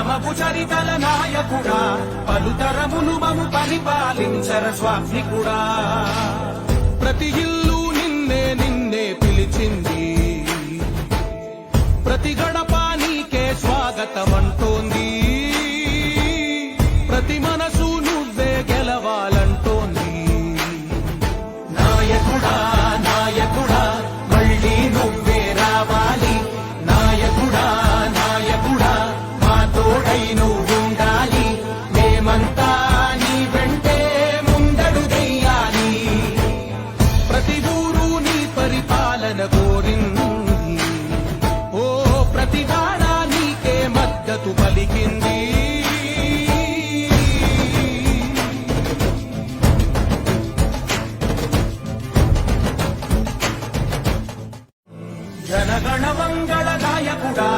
ఘనమపు చరితల నాయకుడా పలుతరములు మము పరిపాలించర స్వామికుడా ప్రతి ఇల్లు నిన్నే నిన్నే పిలిచింది ప్రతి గడప నీకే స్వాగతమంటోంది ప్రతి మనసు నువ్వే గెలవాలంటోంది నాయకుడా నాయకుడా మళ్ళీ నువ్వే రావాలి నాయకుడా నాయకుడా మా తోడై నువ్వుండాలి మేమంతా నీ వెంటే ముందడు వెయ్యాలి ప్రతి ఊరు నీ పరిపాలన కోరింది ఓ ప్రతి వాడ నీకే మద్దతు పలికింది జనగణ మంగళ నాయకుడా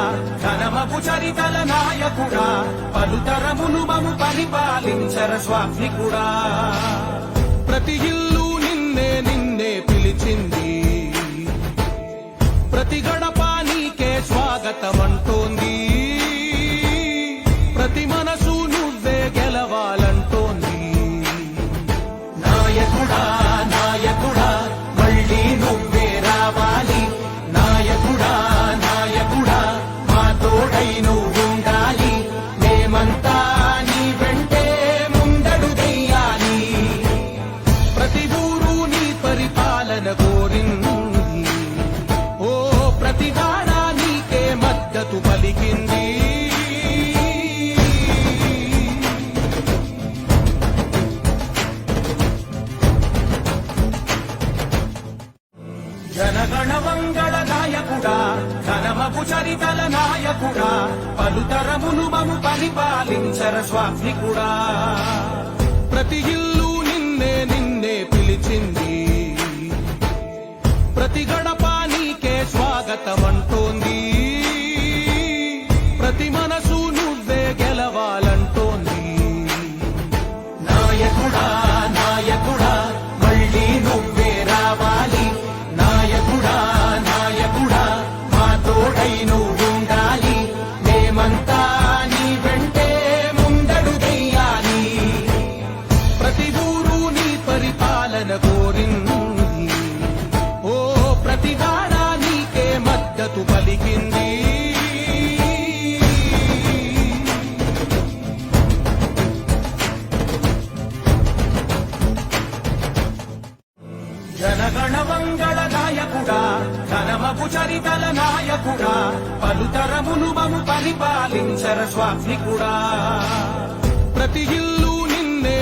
ఘనమపు చరితల నాయకుడా పలుతరములు మము పరిపాలించర స్వామికుడా ప్రతి ఇల్లు నిన్నే నిన్నే పిలిచింది ప్రతి గడప నీకే స్వాగతమంటోంది ప్రతి మనసు నువ్వే గెలవాలంటోంది నాయకుడా నాయకుడా మళ్ళీ నువ్వే రావాలి నాయకుడా నాయకుడా మా తోడై నువ్వుండాలి మేమంతా నీ వెంటే ముందడు వెయ్యాలి ప్రతి ఊరు నీ పరిపాలన కోరింది ఓ ప్రతి వాడ నీకే మద్దతు పలికింది జనగణ మంగళ నాయకుడా ఘనమపు చరితల నాయకుడా పలుతరములు మము పరిపాలించర స్వామికుడా ప్రతి ఇల్లు నిన్నే నిన్నే పిలిచింది ప్రతి గడప నీకే స్వాగతమంటోంది ప్రతి మనసు నువ్వే గెలవాలంటోంది నాయకుడా నాయకుడా మళ్ళీ నువ్వే రావాలి నాయకుడా నాయకుడా మా తోడై నువ్వుండాలి మేమంతా నీ వెంటే ముందడు వెయ్యాలి ప్రతి ఊరు నీ పరిపాలన కోరింది ఓ ప్రతి వాడ నీకే మద్దతు పలికింది జనగణ మంగళ నాయకుడా ఘనమపు చరితల నాయకుడా పలుతరములు మము పరిపాలించర స్వామికుడా ప్రతి ఇల్లు నిన్నే